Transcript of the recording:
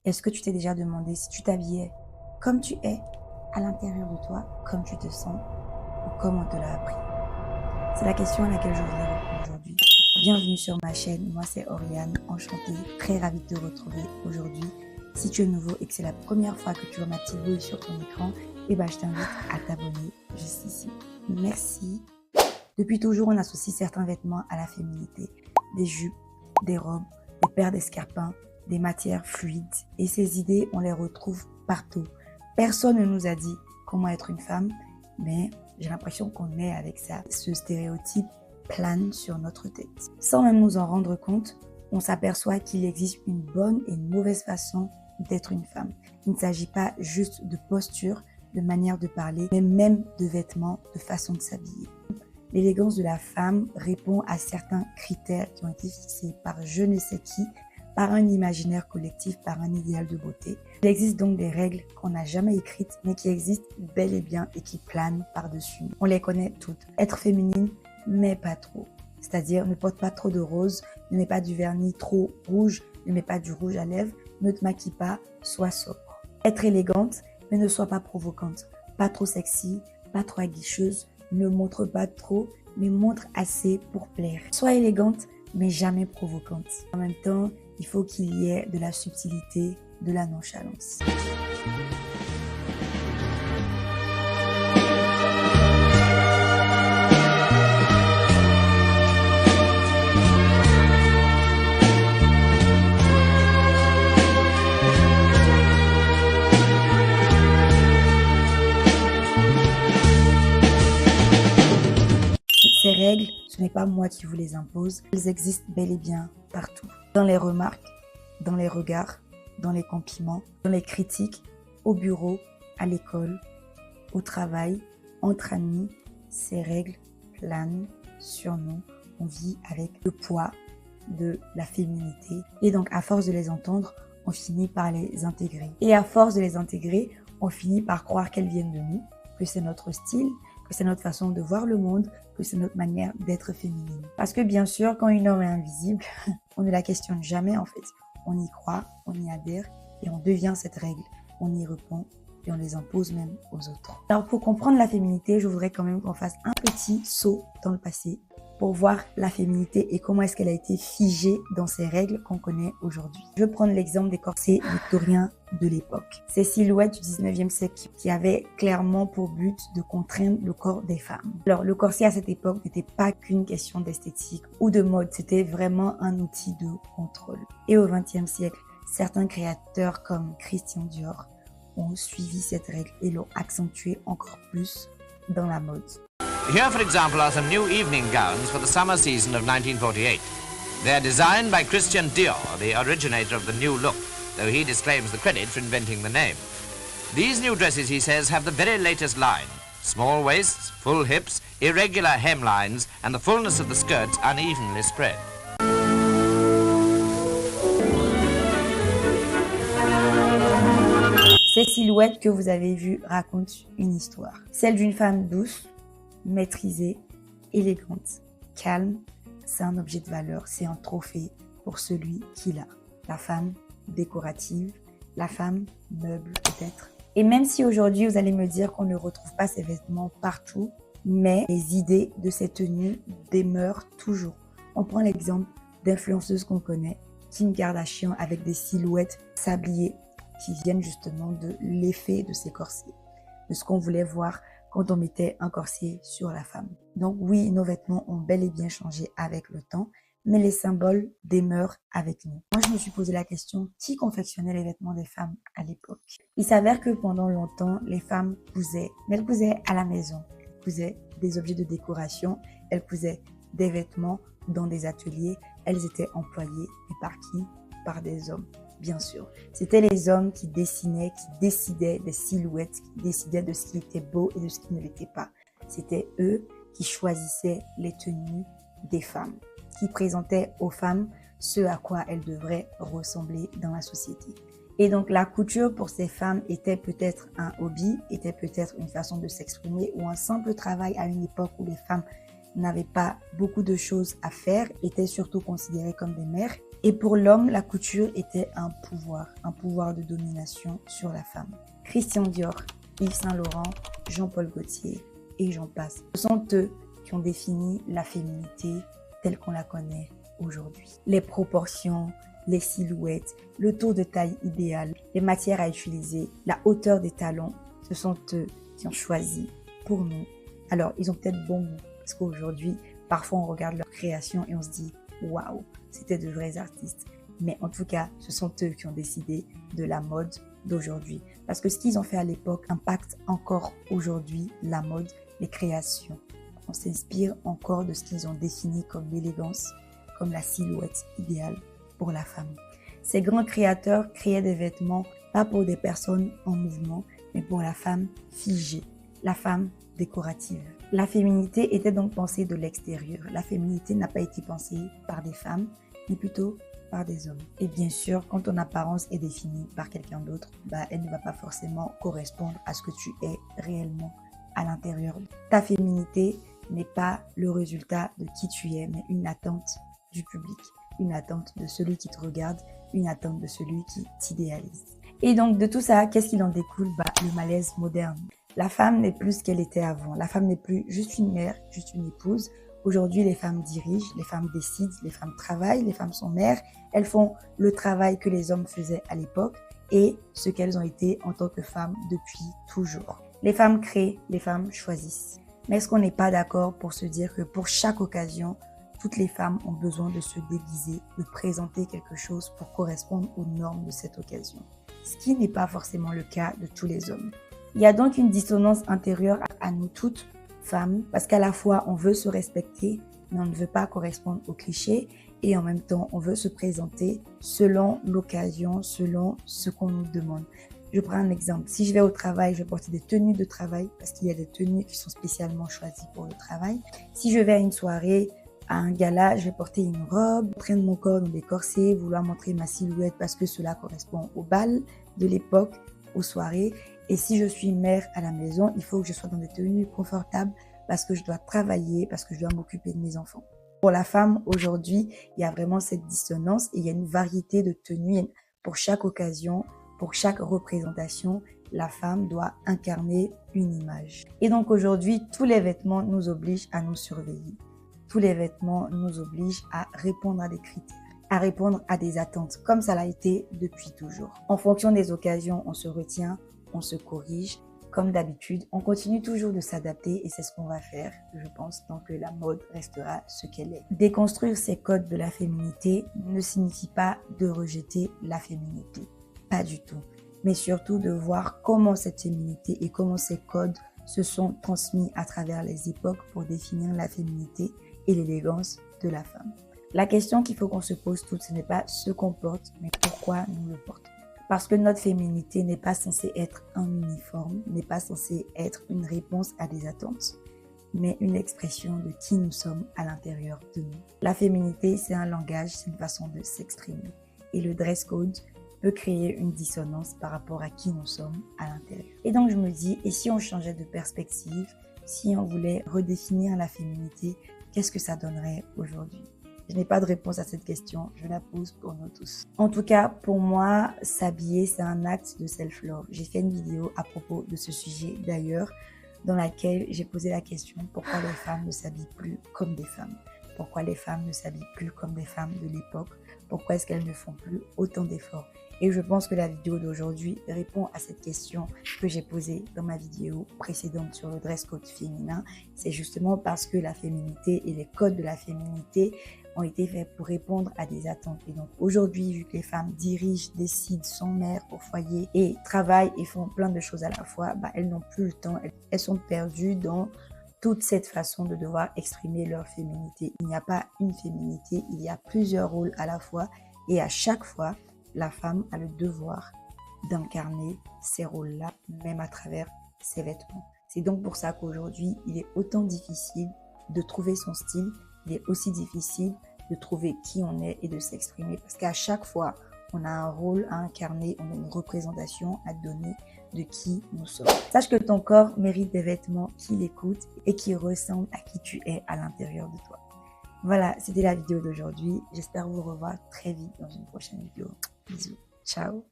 Est-ce que tu t'es déjà demandé si tu t'habillais comme tu es, à l'intérieur de toi, comme tu te sens, ou comme on te l'a appris? C'est la question à laquelle je voudrais répondre aujourd'hui. Bienvenue sur ma chaîne, moi c'est Oriane, enchantée, très ravie de te retrouver aujourd'hui. Si tu es nouveau et que c'est la première fois que tu vois ma petite bouille sur ton écran, je t'invite à t'abonner juste ici. Merci. Depuis toujours, on associe certains vêtements à la féminité. Des jupes, des robes, des paires d'escarpins, des matières fluides. Et ces idées, on les retrouve partout. Personne ne nous a dit comment être une femme, mais j'ai l'impression qu'on est avec ça. Ce stéréotype plane sur notre tête. Sans même nous en rendre compte, on s'aperçoit qu'il existe une bonne et une mauvaise façon d'être une femme. Il ne s'agit pas juste de posture, de manière de parler, mais même de vêtements, de façon de s'habiller. L'élégance de la femme répond à certains critères qui ont été fixés par je ne sais qui, par un imaginaire collectif, par un idéal de beauté. Il existe donc des règles qu'on n'a jamais écrites, mais qui existent bel et bien et qui planent par-dessus. On les connaît toutes. Être féminine, mais pas trop. C'est-à-dire, ne porte pas trop de rose, ne mets pas du vernis trop rouge, ne mets pas du rouge à lèvres, ne te maquille pas, sois sobre. Être élégante, mais ne sois pas provocante. Pas trop sexy, pas trop aguicheuse, ne montre pas trop, mais montre assez pour plaire. Sois élégante, mais jamais provocante. En même temps, il faut qu'il y ait de la subtilité, de la nonchalance. Ces règles, ce n'est pas moi qui vous les impose, elles existent bel et bien partout. Dans les remarques, dans les regards, dans les compliments, dans les critiques, au bureau, à l'école, au travail, entre amis, ces règles planent sur nous. On vit avec le poids de la féminité et donc à force de les entendre, on finit par les intégrer. Et à force de les intégrer, on finit par croire qu'elles viennent de nous, que c'est notre style, que c'est notre façon de voir le monde, que c'est notre manière d'être féminine. Parce que bien sûr, quand une norme est invisible, on ne la questionne jamais en fait. On y croit, on y adhère et on devient cette règle. On y répond et on les impose même aux autres. Alors pour comprendre la féminité, je voudrais quand même qu'on fasse un petit saut dans le passé pour voir la féminité et comment est-ce qu'elle a été figée dans ces règles qu'on connaît aujourd'hui. Je vais prendre l'exemple des corsets victoriens de l'époque. Ces silhouettes du 19e siècle qui avaient clairement pour but de contraindre le corps des femmes. Alors le corset à cette époque n'était pas qu'une question d'esthétique ou de mode, c'était vraiment un outil de contrôle. Et au 20e siècle, certains créateurs comme Christian Dior ont suivi cette règle et l'ont accentuée encore plus dans la mode. Here, for example, are some new evening gowns for the summer season of 1948. They are designed by Christian Dior, the originator of the new look, though he disclaims the credit for inventing the name. These new dresses, he says, have the very latest line. Small waists, full hips, irregular hemlines, and the fullness of the skirts unevenly spread. Ces silhouettes que vous avez vues racontent une histoire. Celle d'une femme douce, maîtrisée, élégante, calme. C'est un objet de valeur, c'est un trophée pour celui qui l'a. La femme décorative, la femme meuble peut-être. Et même si aujourd'hui vous allez me dire qu'on ne retrouve pas ces vêtements partout, mais les idées de ces tenues demeurent toujours. On prend l'exemple d'influenceuses qu'on connaît, Kim Kardashian avec des silhouettes sabliées qui viennent justement de l'effet de ces corsets, de ce qu'on voulait voir quand on mettait un corset sur la femme. Donc oui, nos vêtements ont bel et bien changé avec le temps, mais les symboles demeurent avec nous. Moi, je me suis posé la question, qui confectionnait les vêtements des femmes à l'époque? Il s'avère que pendant longtemps, les femmes cousaient, mais elles cousaient à la maison. Elles cousaient des objets de décoration, elles cousaient des vêtements dans des ateliers. Elles étaient employées, et par qui? Par des hommes. Bien sûr, c'était les hommes qui dessinaient, qui décidaient des silhouettes, qui décidaient de ce qui était beau et de ce qui ne l'était pas. C'était eux qui choisissaient les tenues des femmes, qui présentaient aux femmes ce à quoi elles devraient ressembler dans la société. Et donc la couture pour ces femmes était peut-être un hobby, était peut-être une façon de s'exprimer ou un simple travail à une époque où les femmes n'avaient pas beaucoup de choses à faire, étaient surtout considérées comme des mères. Et pour l'homme, la couture était un pouvoir de domination sur la femme. Christian Dior, Yves Saint Laurent, Jean-Paul Gaultier et j'en passe. Ce sont eux qui ont défini la féminité telle qu'on la connaît aujourd'hui. Les proportions, les silhouettes, le tour de taille idéal, les matières à utiliser, la hauteur des talons, ce sont eux qui ont choisi pour nous. Alors, ils ont peut-être bon goût parce qu'aujourd'hui, parfois on regarde leur création et on se dit « Waouh, c'était de vrais artistes ». Mais en tout cas, ce sont eux qui ont décidé de la mode d'aujourd'hui. Parce que ce qu'ils ont fait à l'époque impacte encore aujourd'hui la mode, les créations. On s'inspire encore de ce qu'ils ont défini comme l'élégance, comme la silhouette idéale pour la femme. Ces grands créateurs créaient des vêtements pas pour des personnes en mouvement, mais pour la femme figée, la femme décorative. La féminité était donc pensée de l'extérieur. La féminité n'a pas été pensée par des femmes, mais plutôt par des hommes. Et bien sûr, quand ton apparence est définie par quelqu'un d'autre, elle ne va pas forcément correspondre à ce que tu es réellement à l'intérieur. Ta féminité n'est pas le résultat de qui tu es, mais une attente du public, une attente de celui qui te regarde, une attente de celui qui t'idéalise. Et donc de tout ça, qu'est-ce qu'il en découle? Le malaise moderne. La femme n'est plus ce qu'elle était avant. La femme n'est plus juste une mère, juste une épouse. Aujourd'hui, les femmes dirigent, les femmes décident, les femmes travaillent, les femmes sont mères. Elles font le travail que les hommes faisaient à l'époque et ce qu'elles ont été en tant que femmes depuis toujours. Les femmes créent, les femmes choisissent. Mais est-ce qu'on n'est pas d'accord pour se dire que pour chaque occasion, toutes les femmes ont besoin de se déguiser, de présenter quelque chose pour correspondre aux normes de cette occasion? Ce qui n'est pas forcément le cas de tous les hommes. Il y a donc une dissonance intérieure à nous toutes, femmes, parce qu'à la fois on veut se respecter, mais on ne veut pas correspondre aux clichés, et en même temps on veut se présenter selon l'occasion, selon ce qu'on nous demande. Je prends un exemple. Si je vais au travail, je vais porter des tenues de travail, parce qu'il y a des tenues qui sont spécialement choisies pour le travail. Si je vais à une soirée, à un gala, je vais porter une robe, traîner mon corps dans des corsets, vouloir montrer ma silhouette parce que cela correspond au bal de l'époque, aux soirées. Et si je suis mère à la maison, il faut que je sois dans des tenues confortables parce que je dois travailler, parce que je dois m'occuper de mes enfants. Pour la femme, aujourd'hui, il y a vraiment cette dissonance et il y a une variété de tenues pour chaque occasion, pour chaque représentation. La femme doit incarner une image. Et donc aujourd'hui, tous les vêtements nous obligent à nous surveiller. Tous les vêtements nous obligent à répondre à des critères, à répondre à des attentes, comme ça l'a été depuis toujours. En fonction des occasions, on se retient, on se corrige. Comme d'habitude, on continue toujours de s'adapter et c'est ce qu'on va faire, je pense, tant que la mode restera ce qu'elle est. Déconstruire ces codes de la féminité ne signifie pas de rejeter la féminité, pas du tout. Mais surtout de voir comment cette féminité et comment ces codes se sont transmis à travers les époques pour définir la féminité et l'élégance de la femme. La question qu'il faut qu'on se pose toutes, ce n'est pas ce qu'on porte, mais pourquoi nous le portons. Parce que notre féminité n'est pas censée être un uniforme, n'est pas censée être une réponse à des attentes, mais une expression de qui nous sommes à l'intérieur de nous. La féminité, c'est un langage, c'est une façon de s'exprimer. Et le dress code peut créer une dissonance par rapport à qui nous sommes à l'intérieur. Et donc je me dis, et si on changeait de perspective, si on voulait redéfinir la féminité, qu'est-ce que ça donnerait aujourd'hui? Je n'ai pas de réponse à cette question, je la pose pour nous tous. En tout cas, pour moi, s'habiller, c'est un acte de self-love. J'ai fait une vidéo à propos de ce sujet d'ailleurs, dans laquelle j'ai posé la question pourquoi les femmes ne s'habillent plus comme des femmes? Pourquoi les femmes ne s'habillent plus comme des femmes de l'époque? Pourquoi est-ce qu'elles ne font plus autant d'efforts? Et je pense que la vidéo d'aujourd'hui répond à cette question que j'ai posée dans ma vidéo précédente sur le dress code féminin. C'est justement parce que la féminité et les codes de la féminité ont été faits pour répondre à des attentes. Et donc aujourd'hui, vu que les femmes dirigent, décident, sont mères au foyer et travaillent et font plein de choses à la fois, elles n'ont plus le temps, elles sont perdues dans toute cette façon de devoir exprimer leur féminité. Il n'y a pas une féminité, il y a plusieurs rôles à la fois et à chaque fois, la femme a le devoir d'incarner ces rôles-là, même à travers ses vêtements. C'est donc pour ça qu'aujourd'hui, il est autant difficile de trouver son style, il est aussi difficile de trouver qui on est et de s'exprimer. Parce qu'à chaque fois, on a un rôle à incarner, on a une représentation à donner de qui nous sommes. Sache que ton corps mérite des vêtements qui l'écoutent et qui ressemblent à qui tu es à l'intérieur de toi. Voilà, c'était la vidéo d'aujourd'hui. J'espère vous revoir très vite dans une prochaine vidéo. Bisous. Ciao.